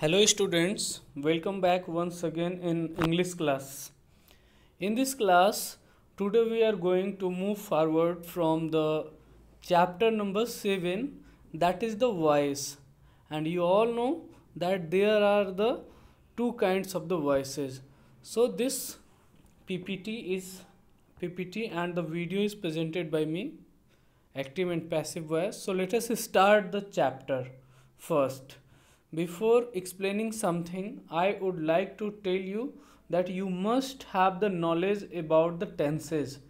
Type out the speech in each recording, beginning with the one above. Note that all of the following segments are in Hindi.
Hello students, welcome back once again in English class. In this class, today we are going to move forward from the chapter number 7, that is the voice. And you all know that there are the two kinds of the voices. So this PPT is PPT and the video is presented by me, active and passive voice. So let us start the chapter first. Before explaining something, I would like to tell you that you must have the knowledge about the tenses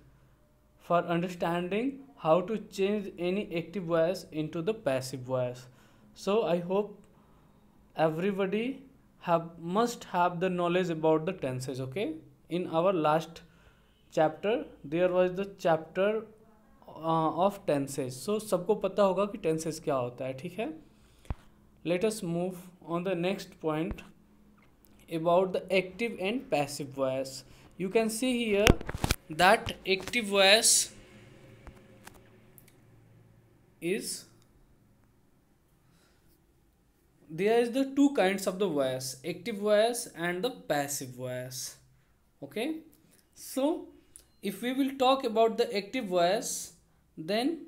for understanding how to change any active voice into the passive voice. So I hope everybody must have the knowledge about the tenses. Okay, in our last chapter there was the chapter of tenses. So सबको पता होगा कि tenses क्या होता है, ठीक है. Let us move on the next point about the active and passive voice. You can see here that active voice is there is the two kinds of the voice, active voice and the passive voice. Okay, so if we will talk about the active voice, then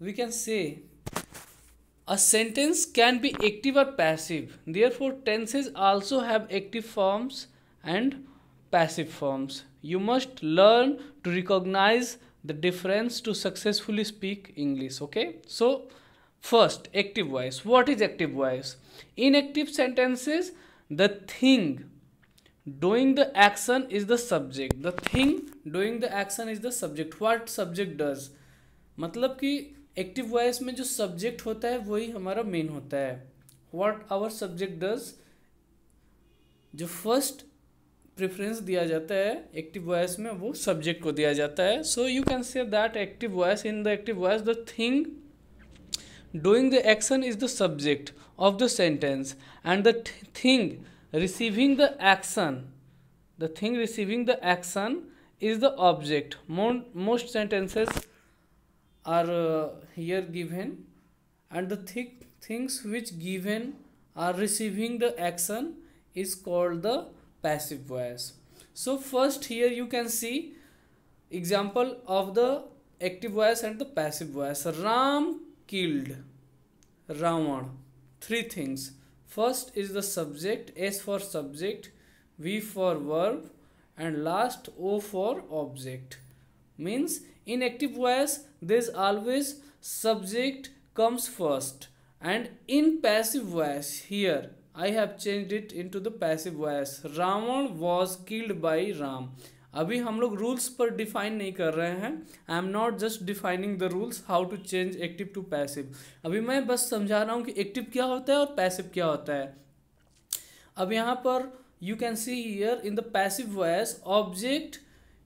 we can say a sentence can be active or passive. Therefore, tenses also have active forms and passive forms. You must learn to recognize the difference to successfully speak English. Okay, so first, active voice. What is active voice? In active sentences, the thing doing the action is the subject. The thing doing the action is the subject. What subject does? मतलब कि एक्टिव वॉइस में जो सब्जेक्ट होता है वही हमारा मेन होता है. व्हाट आवर सब्जेक्ट डज, जो फर्स्ट प्रेफरेंस दिया जाता है एक्टिव वॉइस में वो सब्जेक्ट को दिया जाता है. सो you can say that active voice, in the active voice the thing doing the action is the subject of the sentence and the thing receiving the action, the thing receiving the action is the object. Most sentences are here given and the things which given are receiving the action is called the passive voice. So first here you can see example of the active voice and the passive voice. Ram killed Ravan. Three things. First is the subject, S for subject, V for verb and last O for object. Means in active voice there is always subject comes first, and in passive voice here I have changed it into the passive voice. Ravan was killed by Ram. अभी हम लोग रूल्स पर डिफाइन नहीं कर रहे हैं. I am not just defining the rules how to change active to passive. अभी मैं बस समझा रहा हूँ कि एक्टिव क्या होता है और पैसिव क्या होता है. अब यहाँ पर you can see here in the passive voice object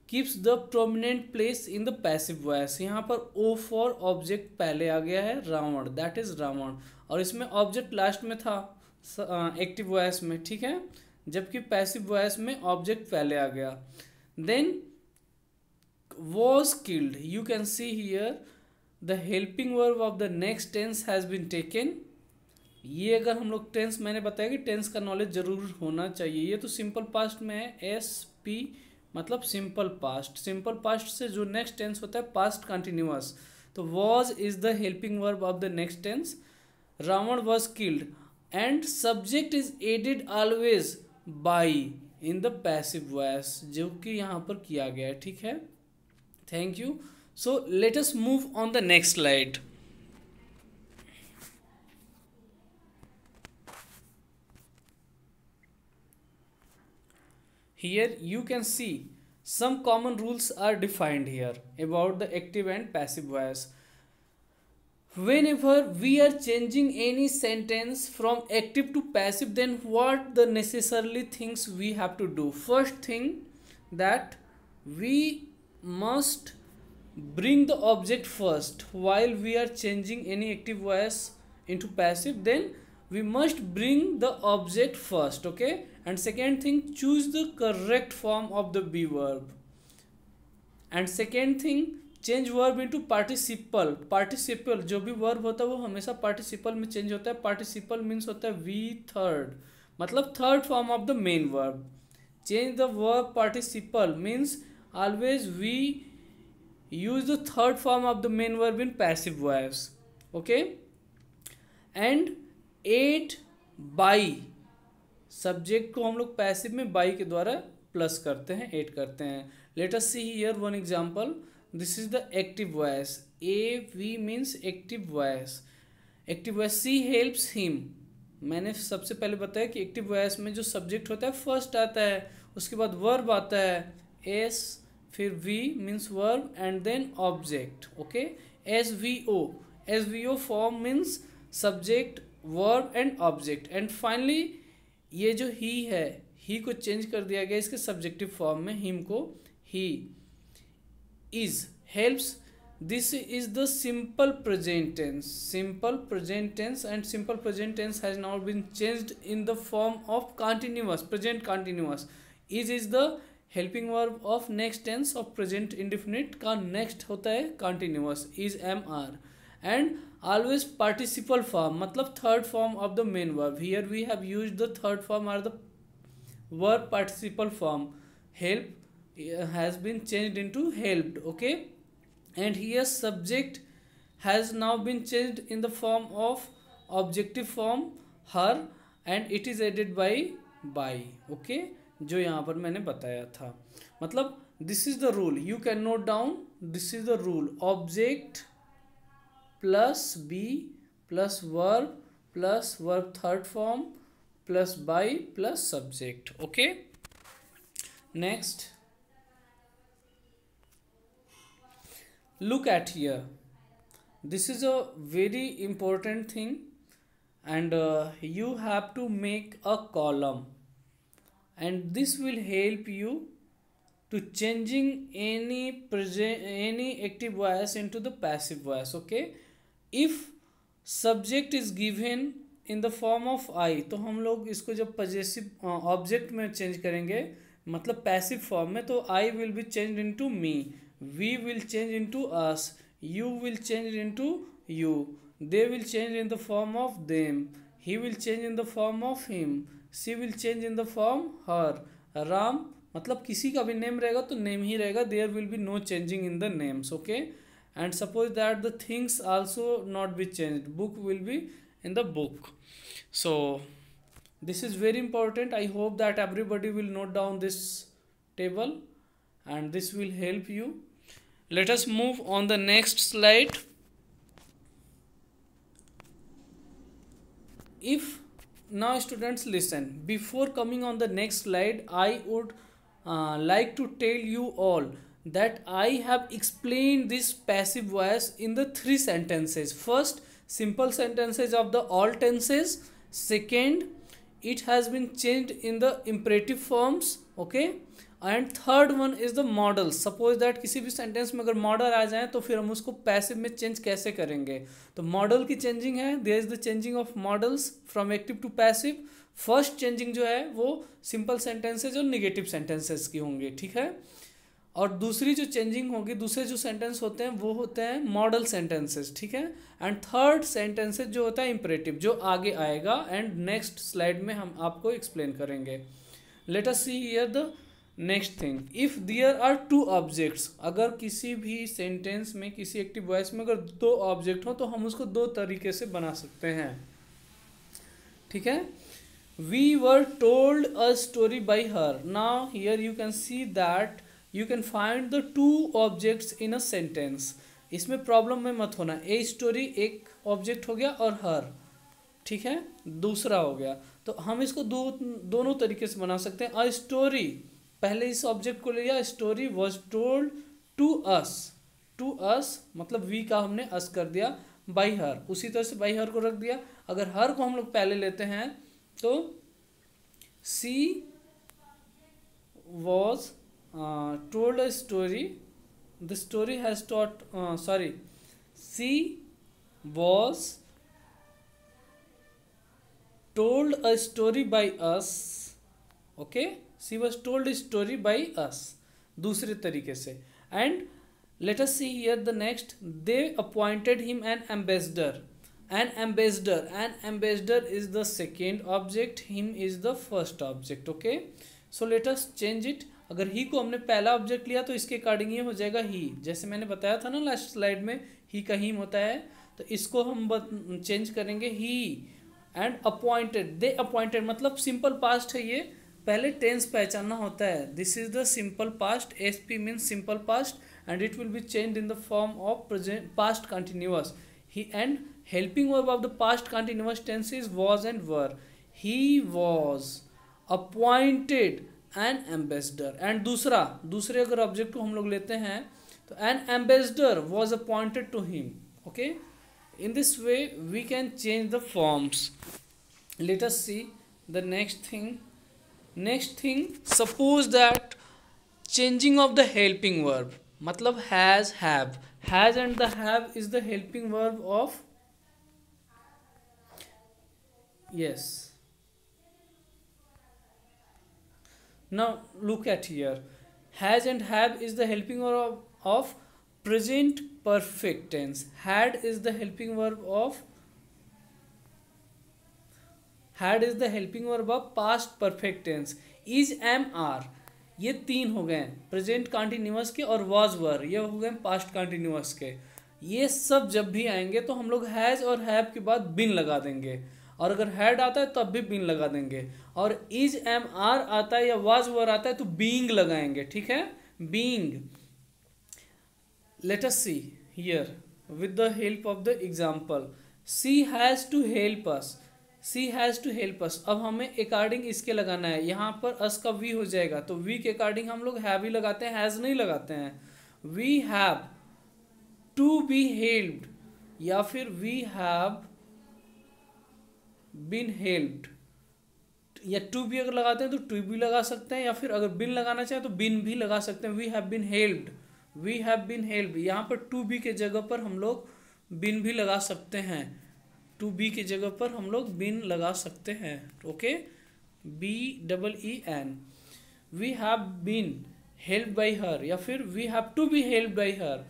keeps the prominent place in the passive voice. यहाँ पर ओ फॉर ऑब्जेक्ट पहले आ गया है, रावण, दैट इज रावण, और इसमें ऑब्जेक्ट लास्ट में था एक्टिव वॉइस में, ठीक है, जबकि पैसिव वॉइस में ऑब्जेक्ट पहले आ गया. Then was killed. You can see here the helping verb of the next tense has been taken. ये अगर हम लोग टेंस, मैंने बताया कि टेंस का नॉलेज जरूर होना चाहिए. ये तो सिंपल पास्ट में है, एस पी मतलब सिंपल पास्ट. सिंपल पास्ट से जो नेक्स्ट टेंस होता है पास्ट कंटिन्यूअस. तो was is the helping verb of the next tense. Ravan was killed and subject is added always by in the passive voice, जो कि यहाँ पर किया गया है, ठीक है. Thank you. So let us move on the next slide. Here you can see some common rules are defined here about the active and passive voice. Whenever we are changing any sentence from active to passive, then what the necessarily things we have to do? First thing, that we must bring the object first. While we are changing any active voice into passive, then we must bring the object first. Okay, and second thing, choose the correct form of the be verb. And second thing, change verb into participle. Participle जो भी वर्ब होता है वो हमेशा पार्टिसिपल में चेंज होता है. पार्टिसिपल मीन्स होता है वी थर्ड, मतलब third form of the main verb. Change the verb participle means always we use the third form of the main verb in passive voice. Okay. And ate by, subject को हम लोग पैसिव में बाई के द्वारा प्लस करते हैं, एड करते हैं. Let us see here one example. This is the active voice. A V means active voice. Active voice she helps him. मैंने सबसे पहले बताया कि एक्टिव वॉइस में जो सब्जेक्ट होता है फर्स्ट आता है, उसके बाद वर्ब आता है एस, फिर V means verb and then object. Okay. S V O form means subject verb and object. And finally ये जो ही है, ही को चेंज कर दिया गया इसके सब्जेक्टिव फॉर्म में, हिम को he is helps. This is the simple present tense. Simple present tense, and simple present tense has now been changed in the form of continuous, present continuous. Is the helping verb of next tense of present indefinite का next होता है continuous, is mr. And always participle form, मतलब third form of the main verb. Here we have used the third form or the verb participle form. Help has been changed into helped. Okay. And here subject has now been changed in the form of objective form her, and it is added by. Okay, जो यहाँ पर मैंने बताया था. मतलब this is the rule, you can note down, this is the rule. Object plus be plus verb third form plus by plus subject. Okay. Next, look at here. This is a very important thing, and you have to make a column, and this will help you to changing any active voice into the passive voice. Okay. If subject is given in the form of I, तो हम लोग इसको जब possessive ऑब्जेक्ट में चेंज करेंगे, मतलब पैसिव फॉर्म में, तो I will be changed into me, we will change into us, you will change into you, they will change in the form of them, he will change in the form of him, she will change in the form her. Ram, मतलब किसी का भी नेम रहेगा तो नेम ही रहेगा, there will be no changing in the names. Okay. And suppose that the things also not be changed, book will be in the book. So this is very important. I hope that everybody will note down this table, and this will help you. Let us move on the next slide. If now students listen, before coming on the next slide, I would like to tell you all that I have explained this passive voice in the 3 sentences. First, simple sentences of the all tenses. Second, it has been changed in the imperative forms. Okay. And third one is the model. Suppose that किसी भी सेंटेंस में अगर मॉडल आ जाए तो फिर हम उसको पैसिव में चेंज कैसे करेंगे. तो मॉडल की चेंजिंग है, there is the changing of modals from active to passive. First changing जो है वो सिंपल सेंटेंसेज और निगेटिव सेंटेंसेस की होंगी. ठीक है. और दूसरी जो चेंजिंग होगी, दूसरे जो सेंटेंस होते हैं वो होते हैं मॉडल सेंटेंसेस. ठीक है. एंड थर्ड सेंटेंसेस जो होता है इंपरेटिव, जो आगे आएगा एंड नेक्स्ट स्लाइड में हम आपको एक्सप्लेन करेंगे. Let us see here the next thing. If there are 2 objects, अगर किसी भी सेंटेंस में, किसी एक्टिव वॉइस में अगर 2 ऑब्जेक्ट हो तो हम उसको 2 तरीके से बना सकते हैं. ठीक है. We were told a story by her. Now here you can see that you can find the 2 objects in a sentence. इसमें प्रॉब्लम में मत होना. ए स्टोरी एक ऑब्जेक्ट हो गया और हर, ठीक है, दूसरा हो गया. तो हम इसको दोनों तरीके से बना सकते हैं. अ स्टोरी, पहले इस ऑब्जेक्ट को लिया, story was told to us. To us मतलब वी का हमने अस कर दिया. बाई हर, उसी तरह से बाई हर को रख दिया. अगर हर को हम लोग पहले लेते हैं तो she was told a story. The story has taught, sorry, she was told a story by us. Okay, she was told a story by us. दूसरे तरीके से. And let us see here the next. They appointed him an ambassador. An ambassador is the second object, him is the first object. Okay, so let us change it. अगर ही को हमने पहला ऑब्जेक्ट लिया तो इसके अकॉर्डिंग ये हो जाएगा ही, जैसे मैंने बताया था ना लास्ट स्लाइड में ही का हीम होता है, तो इसको हम चेंज करेंगे ही. एंड अपॉइंटेड, दे अपॉइंटेड, मतलब सिंपल पास्ट है ये, पहले टेंस पहचानना होता है. This is the simple past, S P means simple past and it will be change in the form of present past continuous. He and helping verb of the past continuous tense is was and were. He was appointed an ambassador. and दूसरे अगर ऑब्जेक्ट को हम लोग लेते हैं तो an ambassador was appointed to him. Okay, in this way we can change the forms. Let us see the next thing. Suppose that changing of the helping verb, मतलब has and the have is the helping verb of, yes. Now look at here, has and have is the helping verb of present perfect tense. Had is the helping verb of past perfect tense. is, am, are, ये तीन हो गए प्रेजेंट कंटिन्यूअस के, और was, were ये हो गए पास्ट कंटिन्यूअस के. ये सब जब भी आएंगे तो हम लोग हैज और हैव के बाद बिन लगा देंगे, और अगर हैड आता है तब भी बिन लगा देंगे, और इज, एम, आर आता है या वाज, वर आता है तो बीइंग लगाएंगे. ठीक है, being. Let us see here with the help of the example. She has to help us. अब हमें अकॉर्डिंग इसके लगाना है. यहाँ पर अस का वी हो जाएगा, तो वी के अकॉर्डिंग हम लोग हैव ही लगाते हैं, हैज नहीं लगाते हैं. We have to be helped, या फिर वी हैव बिन हेल्प्ड, या टू भी अगर लगाते हैं तो टू भी लगा सकते हैं, या फिर अगर बिन लगाना चाहे तो बिन भी लगा सकते हैं. वी हैव बिन हेल्प्ड, यहाँ पर टू बी के जगह पर हम लोग बिन भी लगा सकते हैं. टू बी के जगह पर हम लोग बिन लगा सकते हैं. Okay, BEEN. We have been help by her, या फिर we have to be help by her.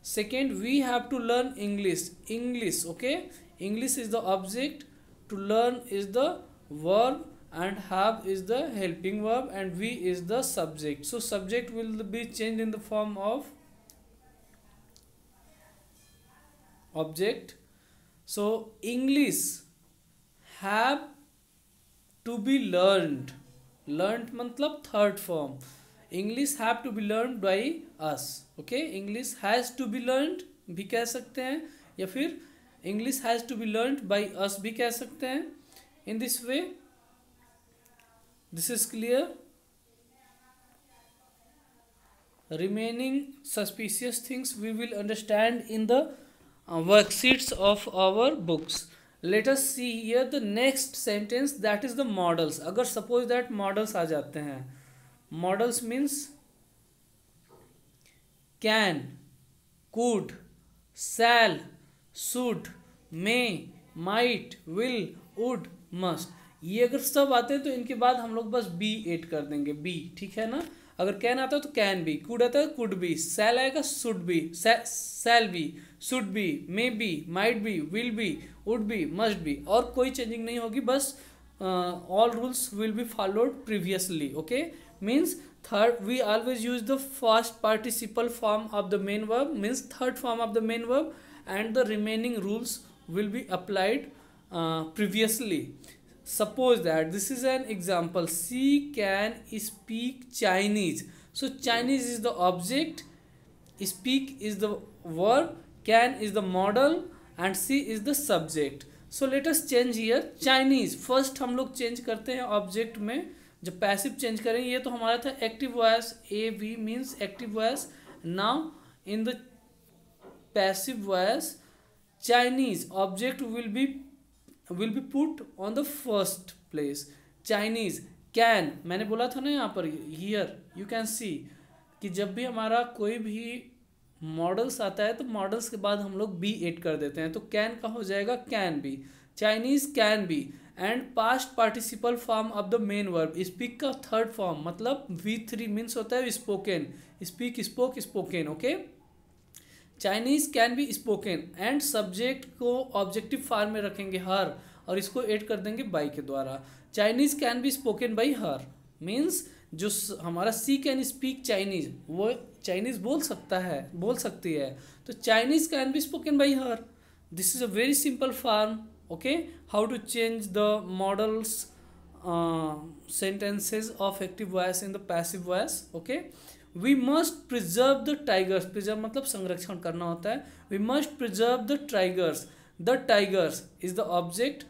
Second, we have to learn English. Okay, English is the object, to learn is the verb, and have is the helping verb, and we is the subject. So subject will be changed in the form of object. So English have to be learned मतलब third form. English have to be learned by us. Okay, English has to be learned भी कह सकते हैं, या फिर English has to be learned by us भी कह सकते हैं. In this way, this is clear. Remaining suspicious things we will understand in the worksheets of our books. Let us see here the next sentence, that is the models. अगर suppose that models आ जाते हैं, models means can, could, shall, should, may, might, will, would, must. ये अगर सब आते हैं तो इनके बाद हम लोग बस बी ऐड कर देंगे, बी. ठीक है ना, अगर कैन आता है तो कैन बी, कुड आता है कुड बी, शैल आएगा should be, shall be, should be, may be, might be, will be, would be, must be, और कोई चेंजिंग नहीं होगी. बस all rules will be followed previously. Okay, means third, we always use the first participle form of the main verb, means third form of the main verb, and the remaining rules will be applied previously. Suppose that this is an example, she can speak Chinese. So Chinese is the object, speak is the verb, can is the model, and she is the subject. So let us change here Chinese. first हम लोग चेंज करते हैं ऑब्जेक्ट में. जब पैसिव चेंज करेंगे, ये तो हमारा था active voice, AV means active voice. Now in the passive voice, Chinese object will be put on the first place. Chinese can, मैंने बोला था ना यहाँ पर, here you can see कि जब भी हमारा कोई भी मॉडल्स आता है तो मॉडल्स के बाद हम लोग बी ऐड कर देते हैं, तो कैन का हो जाएगा can be. Chinese can B. And past participle form of the main verb, speak का थर्ड फॉर्म, मतलब V3 मीन्स होता है spoken, speak, spoke, spoken. Okay, Chinese can be spoken and subject को ऑब्जेक्टिव फॉर्म में रखेंगे हर, और इसको ऐड कर देंगे बाई के द्वारा। Chinese can be spoken by her means जो हमारा सी कैन स्पीक चाइनीज, वो चाइनीज बोल सकता है, बोल सकती है, तो Chinese can be spoken by her. This is a very simple form. Okay, how to change the modals sentences of active voice in the passive voice. Okay, we must preserve the tigers. preserve मतलब संरक्षण करना होता है। we must preserve the tigers. the tigers is the object,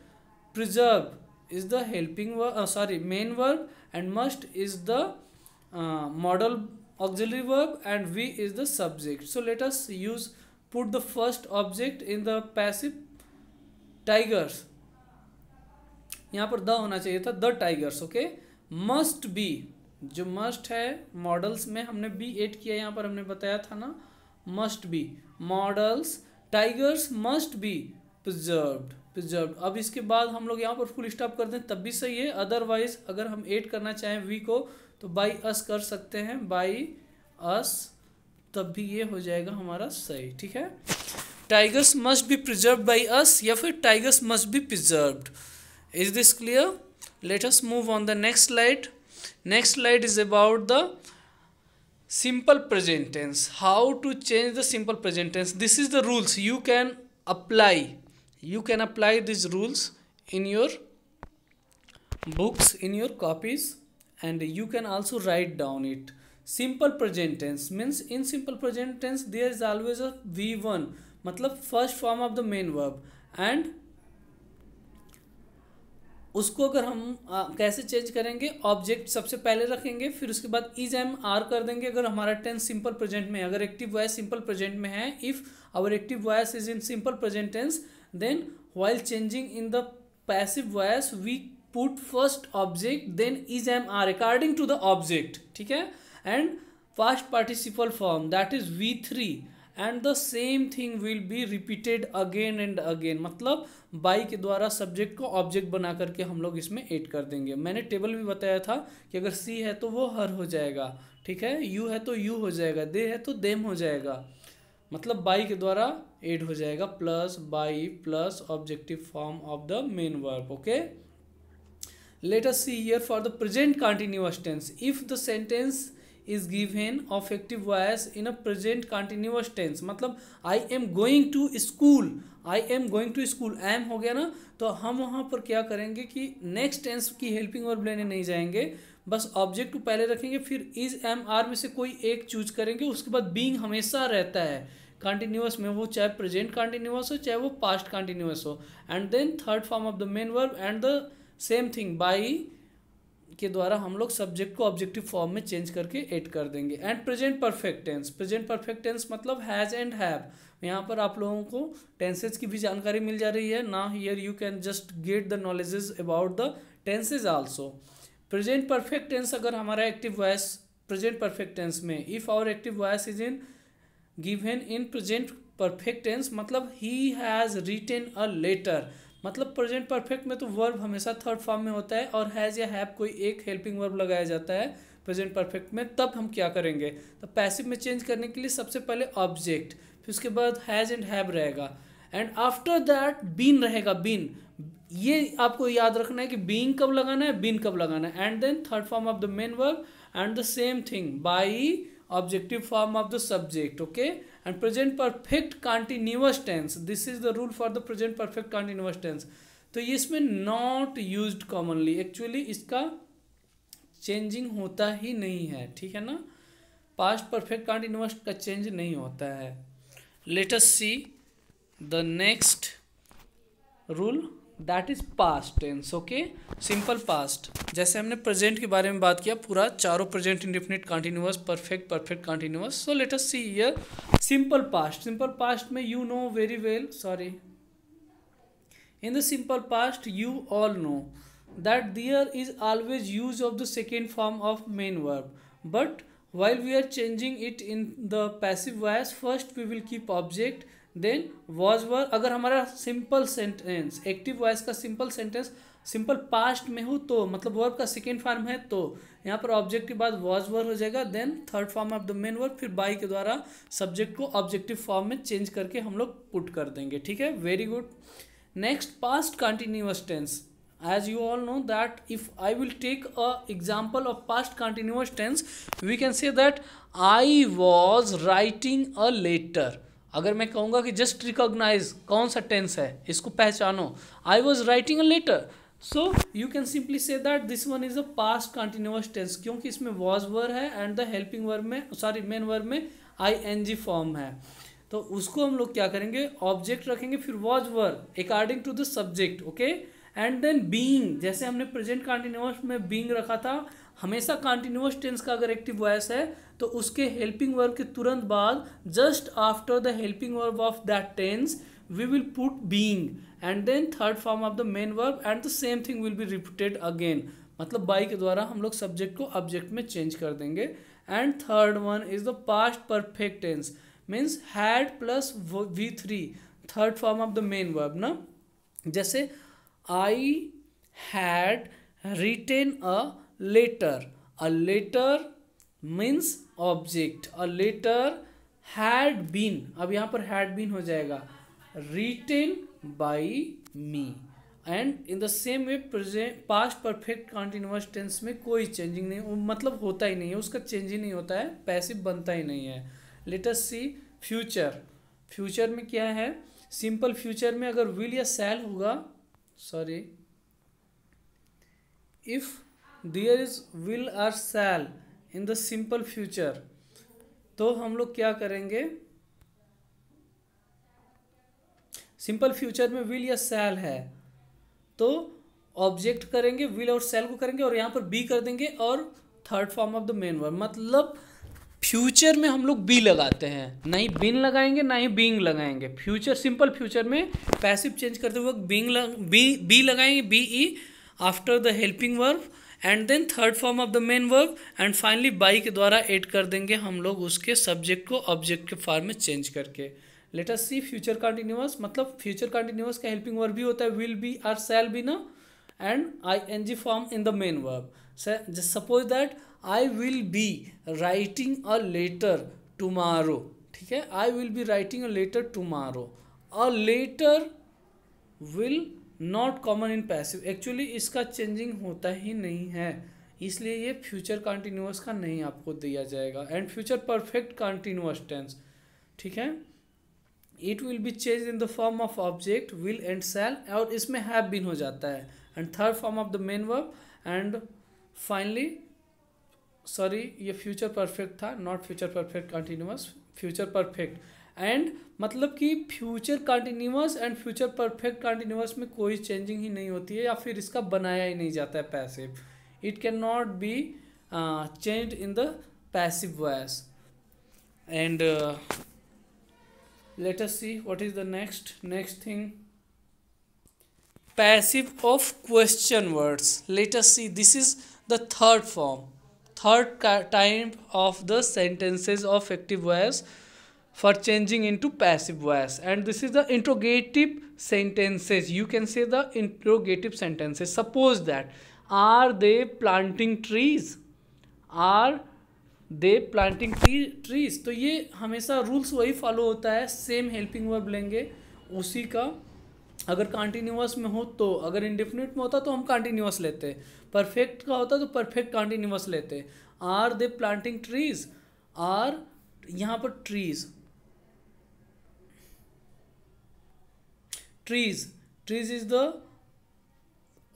preserve is the helping verb, main verb, and must is the modal auxiliary verb, and we is the subject. So let us put the first object in the passive, tigers। यहाँ पर द होना चाहिए था, the tigers. Okay, must be, जो मस्ट है मॉडल्स में हमने बी ऐड किया, यहाँ पर हमने बताया था ना, must be models, tigers must be preserved. अब इसके बाद हम लोग यहाँ पर फुल स्टॉप कर दें तब भी सही है, अदरवाइज अगर हम ऐड करना चाहें वी को तो बाई अस कर सकते हैं, बाई अस, तब भी ये हो जाएगा हमारा सही। ठीक है, tigers must be preserved by us या फिर tigers must be preserved. Is this clear? Let us move on the next slide. Next slide is about the simple present tense. How to change the simple present tense? This is the rules you can apply. You can apply these rules in your books, in your copies, and you can also write down it. Simple present tense means in simple present tense there is always a V1, मतलब first form of the main verb, and उसको अगर हम कैसे चेंज करेंगे, ऑब्जेक्ट सबसे पहले रखेंगे, फिर उसके बाद इज एम आर कर देंगे अगर हमारा टेंस सिंपल प्रेजेंट में है। अगर एक्टिव वॉइस सिंपल प्रेजेंट में है, if our active voice is in simple present tense, then while changing in the passive voice we put first object then is am are according to the object. ठीक है, and past participle form that is V3 and the same thing will be repeated again and again, मतलब बाई के द्वारा सब्जेक्ट को ऑब्जेक्ट बना करके हम लोग इसमें ऐड कर देंगे। मैंने टेबल भी बताया था कि अगर सी है तो वो हर हो जाएगा, ठीक है, यू है तो यू हो जाएगा, दे है तो देम हो जाएगा, मतलब बाई के द्वारा ऐड हो जाएगा, plus by plus objective form of the main verb. Okay, let us see here for the present continuous tense. If the sentence is given of active voice in a present continuous tense, मतलब I am going to school, I am going to school, am हो गया ना, तो हम वहाँ पर क्या करेंगे कि नेक्स्ट टेंस की हेल्पिंग वर्ब लेने नहीं जाएंगे, बस ऑब्जेक्ट को पहले रखेंगे, फिर इज एम आर में से कोई एक चूज करेंगे, उसके बाद बीइंग हमेशा रहता है कंटिन्यूअस में, वो चाहे प्रेजेंट कंटिन्यूअस हो चाहे वो पास्ट कंटिन्यूअस हो, and then third form of the main verb and the same thing by के द्वारा हम लोग सब्जेक्ट को ऑब्जेक्टिव फॉर्म में चेंज करके ऐड कर देंगे। And present perfect tense, present perfect tense मतलब हैज़ एंड हैव। यहाँ पर आप लोगों को टेंसेज की भी जानकारी मिल जा रही है ना, here you can just get the knowledges about the tenses also. Present perfect tense अगर हमारा active voice present perfect tense में, if our active voice is in given in present perfect tense, मतलब he has written a letter, मतलब प्रेजेंट परफेक्ट में तो वर्ब हमेशा थर्ड फॉर्म में होता है और हैज़ या हैव कोई एक हेल्पिंग वर्ब लगाया जाता है प्रेजेंट परफेक्ट में। तब हम क्या करेंगे, तो पैसिव में चेंज करने के लिए सबसे पहले ऑब्जेक्ट, फिर उसके बाद हैज़ एंड हैव रहेगा, एंड आफ्टर दैट बीन रहेगा, बीन। ये आपको याद रखना है कि बीइंग कब लगाना है, बीन कब लगाना है, and then third form of the main verb and the same thing by objective form of the subject. Okay, and present perfect continuous tense, this is the rule for the present perfect continuous tense। तो ये इसमें not used commonly, एक्चुअली इसका चेंजिंग होता ही नहीं है, ठीक है ना, पास्ट परफेक्ट कंटिन्यूअस का चेंज नहीं होता है। Let us see the next rule that is past tense. Okay, simple past, जैसे हमने प्रेजेंट के बारे में बात किया, पूरा चारों present indefinite continuous perfect perfect continuous. So let us see here simple past. Simple past में you know very well, sorry, in the simple past you all know that there is always use of the second form of main verb, but while we are changing it in the passive voice, first we will keep object then was were। अगर हमारा सिंपल सेंटेंस एक्टिव वॉइस का सिंपल सेंटेंस सिंपल पास्ट में हो तो, मतलब वर्ब का सेकेंड फॉर्म है तो यहाँ पर ऑब्जेक्ट के बाद वॉज वर्ब हो जाएगा, then third form of the main verb, फिर बाई के द्वारा सब्जेक्ट को ऑब्जेक्टिव फॉर्म में चेंज करके हम लोग पुट कर देंगे। ठीक है, very good. Next, past continuous tense. As you all know that if I will take a example of past continuous tense, we can say that I was writing a letter. अगर मैं कहूँगा कि जस्ट रिकॉग्नाइज कौन सा टेंस है, इसको पहचानो, I was writing a letter, so you can simply say that this one is a past continuous tense, क्योंकि इसमें वॉज वर्ब है एंड द हेल्पिंग वर्ब में, सॉरी मेन वर्ब में ing फॉर्म है। तो उसको हम लोग क्या करेंगे, ऑब्जेक्ट रखेंगे, फिर was verb according to the subject, okay, and then being, जैसे हमने प्रेजेंट कंटिन्यूअस में बीइंग रखा था, हमेशा कंटिन्यूअस टेंस का अगर एक्टिव वॉइस है तो उसके हेल्पिंग वर्ब के तुरंत बाद, just after the helping verb of that tense, we will put being and then third form of the main verb and the same thing will be repeated again, मतलब बाई के द्वारा हम लोग सब्जेक्ट को ऑब्जेक्ट में चेंज कर देंगे। And third one is the past perfect tense, means had plus V3, third form of the main verb ना, जैसे I had written a letter. A letter means object. A letter had been, अब यहाँ पर had been हो जाएगा, written by me. And in the same way present past perfect continuous tense में कोई चेंजिंग नहीं, मतलब होता ही नहीं है, उसका चेंज ही नहीं होता है, पैसिव बनता ही नहीं है। Let us see future. Future में क्या है, सिंपल फ्यूचर में अगर विल या शैल होगा, sorry, if there is will और shall in the simple future, तो हम लोग क्या करेंगे, सिंपल फ्यूचर में विल या शैल है तो ऑब्जेक्ट करेंगे, विल और शैल को करेंगे और यहाँ पर बी कर देंगे और third form of the main verb, मतलब फ्यूचर में हम लोग बी लगाते हैं, नहीं बीन लगाएंगे ना ही बीइंग लगाएंगे। फ्यूचर, सिंपल फ्यूचर में पैसिव चेंज करते हुए बी लगाएंगे, B E after the helping verb and then third form of the main verb and finally by के द्वारा ऐड कर देंगे हम लोग उसके सब्जेक्ट को ऑब्जेक्ट के फॉर्म में चेंज करके। Let us see future continuous, मतलब फ्यूचर कंटिन्यूअस का हेल्पिंग वर्ब भी होता है विल बी और शैल बी ना, and ing form in the main verb. Suppose that I will be writing a letter tomorrow, ठीक है, I will be writing a letter tomorrow. A letter will not common in passive, actually इसका चेंजिंग होता ही नहीं है, इसलिए ये फ्यूचर कंटिन्यूअस का नहीं आपको दिया जाएगा। And future perfect continuous tense, ठीक है, it will be change in the form of object will and shall, और इसमें हैव बीन हो जाता है, and third form of the main verb and finally, sorry ये फ्यूचर परफेक्ट था, not future perfect continuous, future perfect. And मतलब कि future continuous and future perfect continuous में कोई चेंजिंग ही नहीं होती है, या फिर इसका बनाया ही नहीं जाता है passive, it can not be changed in the passive voice. And let us see what is the next thing, passive of question words. Let us see, this is the third form, third type of the sentences of active voice for changing into passive voice, and this is the interrogative sentences. You can say the interrogative sentences. Suppose that, are they planting trees, are they planting trees, तो ये हमेशा रूल्स वही फॉलो होता है, सेम हेल्पिंग वर्ब लेंगे उसी का, अगर कंटिन्यूअस में हो तो, अगर इंडेफिनिट में होता तो हम कंटिन्यूअस लेते, परफेक्ट का होता तो परफेक्ट कंटिन्यूअस लेते। Are they planting trees, are यहाँ पर trees, trees is the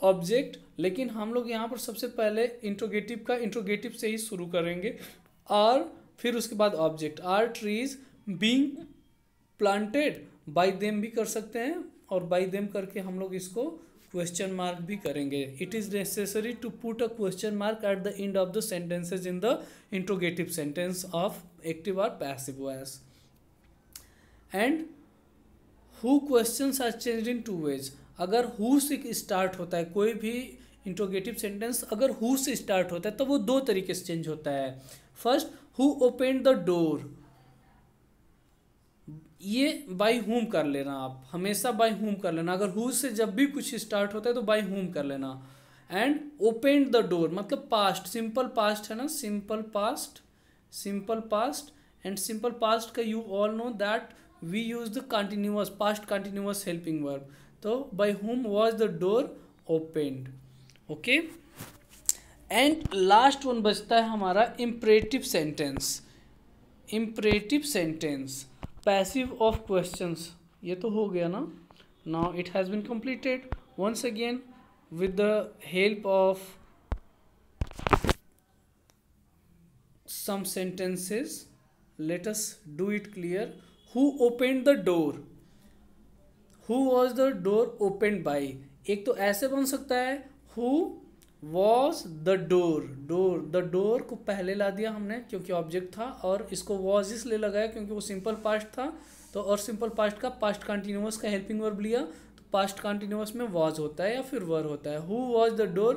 object, लेकिन हम लोग यहाँ पर सबसे पहले इंट्रोगेटिव से ही शुरू करेंगे, और फिर उसके बाद object. Are trees being planted, by them भी कर सकते हैं, और बाय देम करके हम लोग इसको क्वेश्चन मार्क भी करेंगे। It is necessary to put a question mark at the end of the sentences in the interrogative sentence of active और passive voice. And who questions are changed in two ways, अगर हु से स्टार्ट होता है कोई भी इंट्रोगेटिव सेंटेंस, अगर हु से स्टार्ट होता है तो वो दो तरीके से चेंज होता है। First, who open the door, ये बाई हुम कर लेना, आप हमेशा बाई हुम कर लेना, अगर हु से जब भी कुछ स्टार्ट होता है तो बाई हुम कर लेना। एंड ओपेंड द डोर मतलब पास्ट, सिंपल पास्ट है ना, simple past, simple past. And simple past का you all know that we use the continuous past continuous helping verb, तो by whom was the door opened. Okay, and last one बचता है हमारा imperative sentence. Imperative sentence passive of questions, ये तो हो गया ना। Now it has been completed once again with the help of some sentences. Let us do it clear. Who opened the door? Who was the door opened by? एक तो ऐसे बन सकता है who was the door, door, the door को पहले ला दिया हमने क्योंकि ऑब्जेक्ट था, और इसको was इसलिए लगाया क्योंकि वो सिंपल पास्ट था, तो और सिंपल पास्ट का पास्ट कंटिन्यूअस का हेल्पिंग वर्ब लिया, तो पास्ट कंटिन्यूअस में was होता है या फिर वर होता है। who was the door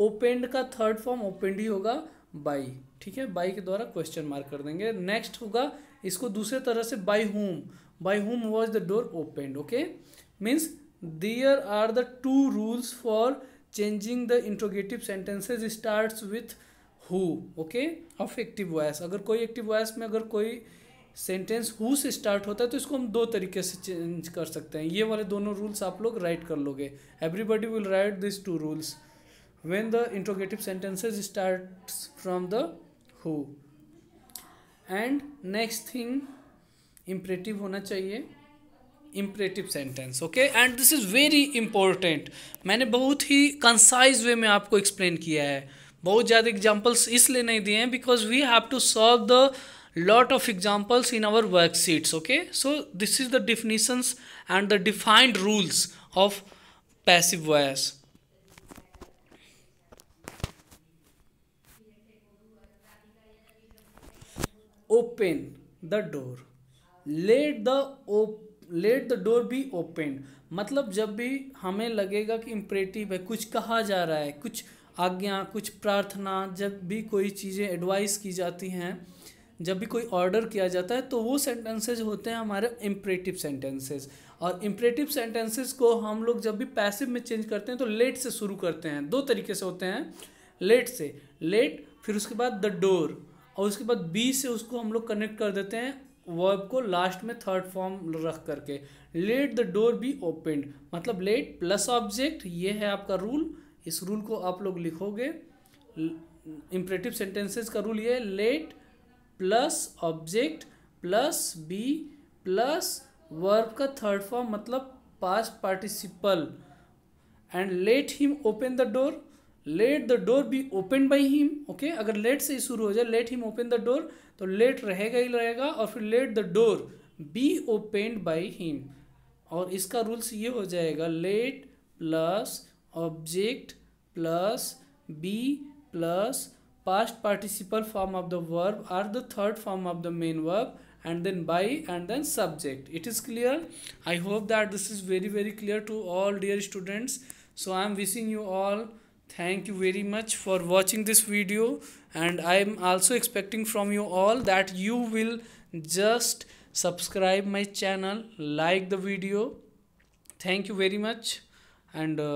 opened का थर्ड फॉर्म ओपेंड ही होगा by, ठीक है, by के द्वारा क्वेश्चन मार्क कर देंगे। नेक्स्ट होगा इसको दूसरे तरह से by whom was the door opened। Okay, means there are the two rules for changing the interrogative sentences starts with who. Okay, of active voice, अगर कोई एक्टिव वॉइस में अगर कोई सेंटेंस हु से स्टार्ट होता है तो इसको हम दो तरीके से चेंज कर सकते हैं। ये वाले दोनों रूल्स आप लोग राइट कर लोगे, everybody will write this two rules when the interrogative sentences starts from the who. And next thing imperative होना चाहिए, imperative sentence. Okay, and this is very important, मैंने बहुत ही कंसाइज वे में आपको एक्सप्लेन किया है, बहुत ज़्यादा एग्जाम्पल्स इसलिए नहीं दिए हैं because we have to solve the lot of examples in our worksheets. Okay, so this is the definitions and the defined rules of passive voice. Open the door, let the door be opened, मतलब जब भी हमें लगेगा कि इम्परेटिव है, कुछ कहा जा रहा है, कुछ आज्ञा, कुछ प्रार्थना, जब भी कोई चीज़ें एडवाइस की जाती हैं, जब भी कोई ऑर्डर किया जाता है, तो वो सेंटेंसेज होते हैं हमारे इम्परेटिव सेंटेंसेज। और इम्परेटिव सेंटेंसेज को हम लोग जब भी पैसिव में चेंज करते हैं तो लेट से शुरू करते हैं, दो तरीके से होते हैं, लेट से, लेट, फिर उसके बाद द डोर, और उसके बाद बी से उसको हम लोग कनेक्ट कर देते हैं वर्ब को लास्ट में थर्ड फॉर्म रख करके। Late the door be opened मतलब लेट प्लस ऑब्जेक्ट, ये है आपका रूल, इस रूल को आप लोग लिखोगे। इम्परेटिव सेंटेंसेज का रूल ये है, let plus object plus be plus verb का थर्ड फॉर्म मतलब past participle, and let him open the door, let the door be open by him. Okay, अगर लेट से ही शुरू हो जाए, let him open the door, तो लेट रहेगा ही रहेगा, और फिर let the door be opened by him, और इसका रूल्स ये हो जाएगा, let plus object plus be plus past participle form of the verb or the third form of the main verb, and then by and then subject. It is clear? I hope that this is very very clear to all dear students. So I am wishing you all thank you very much for watching this video, and I am also expecting from you all that you will just subscribe my channel, like the video. Thank you very much, and